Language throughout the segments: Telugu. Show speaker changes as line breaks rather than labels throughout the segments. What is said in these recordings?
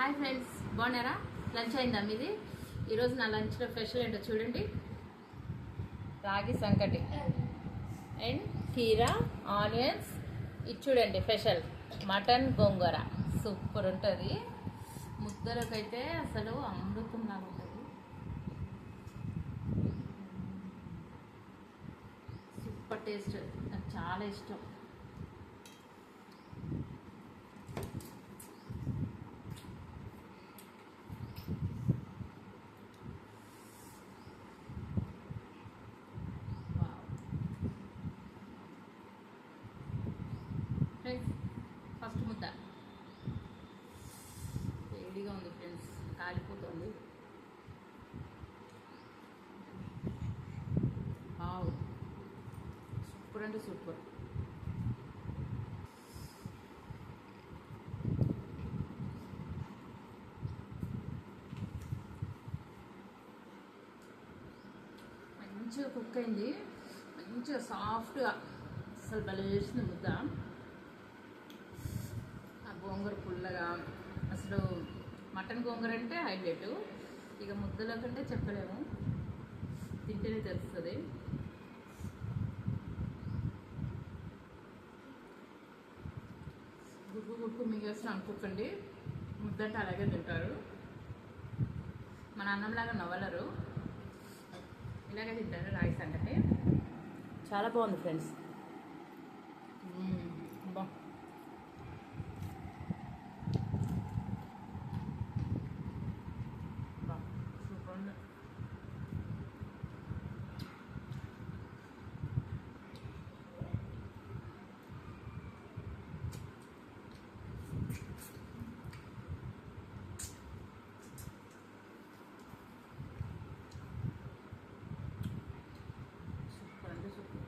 హాయ్ ఫ్రెండ్స్, బాగున్నారా? లంచ్ అయిందా మీది? ఈరోజు నా లంచ్లో స్పెషల్ ఏంటో చూడండి. రాగి సంకటి అండ్ కీరా, ఆనియన్స్. ఇది చూడండి స్పెషల్ మటన్ గోంగూర. సూపర్ ఉంటుంది. ముద్దలకైతే అసలు అమృతం లాగా ఉంటుంది. సూపర్ టేస్ట్, నాకు చాలా ఇష్టం. ఫ్రెండ్స్, ఫస్ట్ ముద్ద వేడిగా ఉంది ఫ్రెండ్స్, కాలిపోతుంది. వావ్, సూపర్ అంటే సూపర్. మంచిగా కుక్ అయింది, మంచిగా సాఫ్ట్గా, అసలు భలే చేసింది ముద్ద. ఆ గోంగూర పుల్లగా, అసలు మటన్ గోంగూర అంటే హైలైట్. ఇక ముద్దలో కంటే చెప్పలేము, తింటేనే తెలుస్తుంది. గుగ్గు గుగ్గు మిగేసిన అనుకోకండి, ముద్ద అంటే అలాగే తింటారు. మన అన్నంలాగా నవ్వలరు, ఇలాగే తింటారు. రాగి సంగటి చాలా బాగుంది ఫ్రెండ్స్. బా సూపర్ ఉంది. సూపర్ అంటే సూపర్.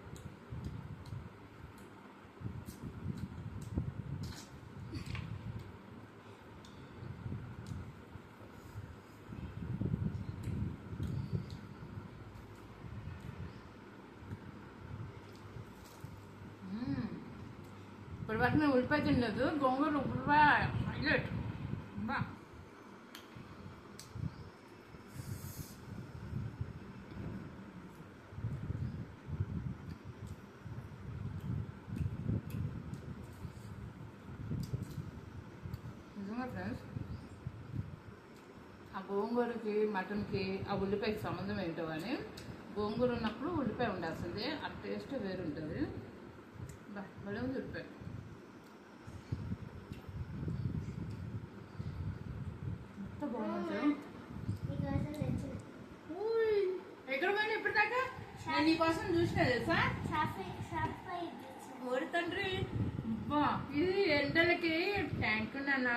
ఇప్పుడు వరకు నేను ఉల్లిపాయ తినలేదు, గోంగూర ఉల్లిపాయ హైలైట్. బా నిజంగా ఫ్రెండ్స్, ఆ గోంగూరకి మటన్కి ఆ ఉల్లిపాయకి సంబంధం ఏంటో కానీ, గోంగూర ఉన్నప్పుడు ఉల్లిపాయ ఉండాల్సిందే, ఆ టేస్ట్ వేరుంటుంది. బా భలే ఉంది ఉల్లిపాయ. ఎంత బాగుంది. ఎక్కడ పోయినా ఇప్పటిదాకా నేను నీకోసం చూసిన తెలుసా. ఓడి తండ్రి, బా ఇది ఎండలకి ట్యాంక్ నాన్న.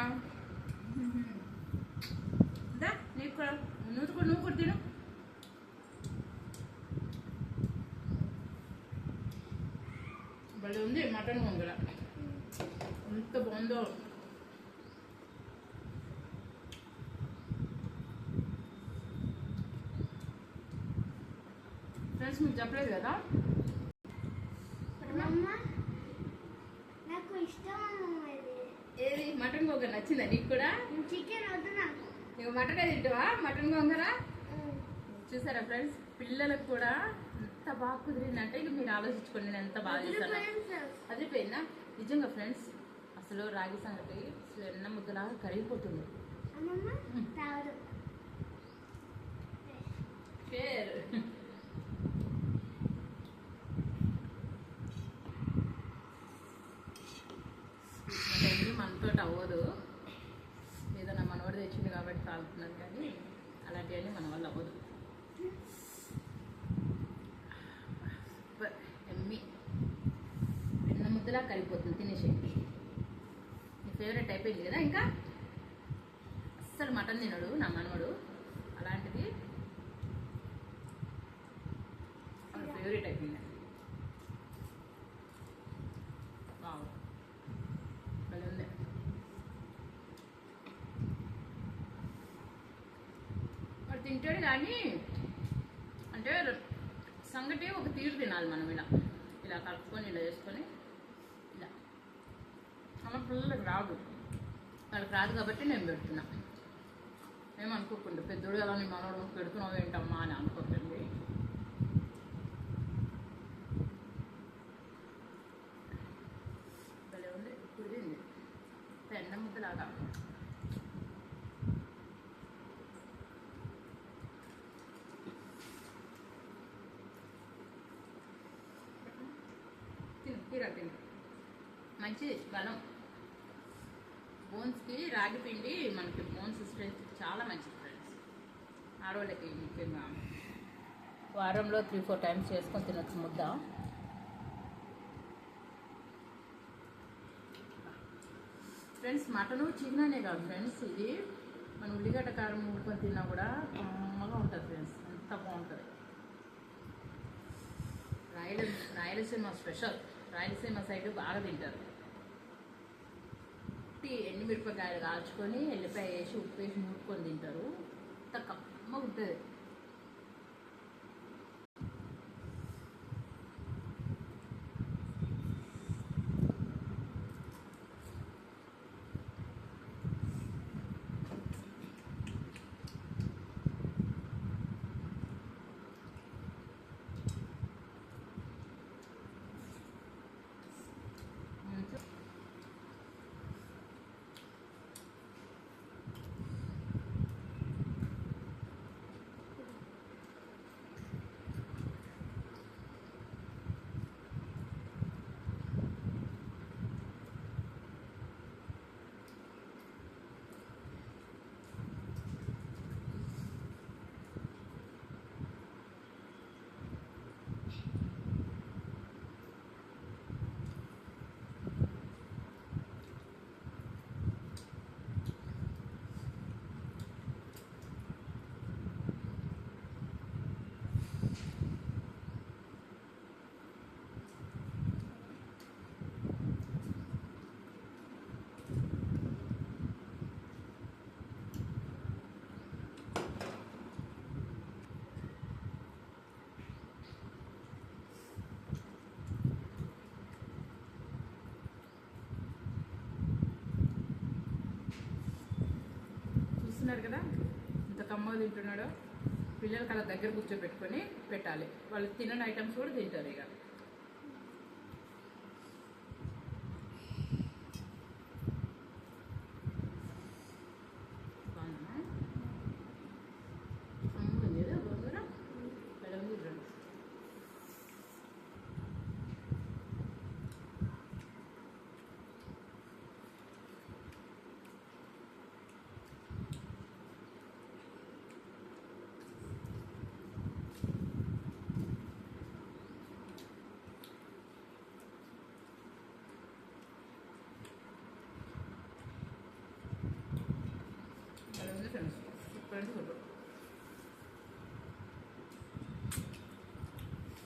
నీకు కూడా నువ్వు కూడా తిను. భలే ఉంది మటన్ గోంగూర, ఎంత బాగుందో. ఫ్రెండ్స్, మీకు చెప్పలేదు కదా,
నాకు ఇష్టం
ఏది మటన్ గోంగూర నచ్చిందా నీకు కూడా?
చికెన్ వద్దు నాకు.
నువ్వు మటనే తింటావా? మటన్ గోంగూర చూసారా ఫ్రెండ్స్, పిల్లలకు కూడా ఎంత బాగా కుదిరిందంటే ఇక మీరు ఆలోచించుకోండి, నేను ఎంత బాగా చేశాను. అదిపోయిందా నిజంగా ఫ్రెండ్స్. అసలు రాగి సంగటి అసలు ఎన్న ముద్దలాగా కరిగిపోతుంది. షేర్ మనతో అవ్వదు, ఏదైనా మనవాడు తెచ్చింది కాబట్టి తాగుతున్నాను, కానీ అలాంటివన్నీ మన వల్ల అవ్వదు. ఎమ్మి ఎన్న ముద్దలా కరిగిపోతుంది, తినేసేయండి. నీ ఫేవరెట్ అయిపోయింది కదా. ఇంకా అస్సలు మటన్ తినడు నా మనవడు, అలాంటిది ఫేవరెట్ అయిపోయింది. భలే ఉంది. వాడు తింటాడు కానీ, అంటే సంగటి ఒక తీరు తినాలి మనం. ఇలా కలుపుకొని ఇలా చేసుకొని ఇలా అలా పిల్లలకు రాదు. వాళ్ళకి రాదు కాబట్టి నేను పెడుతున్నా. ఏమనుకోకుండా పెద్దోడు ఎలా నీ మనోడు పెడుతున్నావు ఏంటమ్మా అని అనుకోకండి. భలే ఉంది, కుదిరింది పెండ ముద్దలాగా. తిను మంచి బలం. బోన్స్కి రాగి పిండి మనకి బోన్స్ స్ట్రెంత్ చాలా మంచిది ఫ్రెండ్స్. ఆడవాళ్ళకి ముఖ్యంగా వారంలో 3-4 టైమ్స్ చేసుకొని తినొచ్చు ముద్ద. ఫ్రెండ్స్ మటను చికెన్ అనే కాదు ఫ్రెండ్స్, ఇది మన ఉల్లిగడ్డ కారం ఊడుకొని తిన్నా కూడా కమ్మగా ఉంటుంది ఫ్రెండ్స్, అంత బాగుంటుంది. రాయలసీమ స్పెషల్, రాయలసీమ సైడ్ బాగా తింటారు. ఎండుమిరపకాయలు కాల్చుకొని ఎల్లిపాయ వేసి ఉప్పు వేసి నూరుకొని తింటారు, అంత కమ్మగా ఉంటుంది. చూస్తున్నారు కదా ఇంత కమ్మగా తింటున్నాడో. పిల్లలకి అలా దగ్గర కూర్చోబెట్టుకొని పెట్టాలి, వాళ్ళు తినని ఐటమ్స్ కూడా తింటారు. ఇక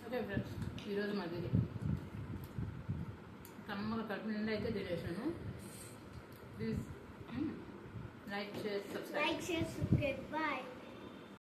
ఓకే ఫ్రెండ్స్, ఈరోజు మాది కమ్మగా కడుపు నిండా అయితే తినేసాను. Please like share subscribe.
Bye.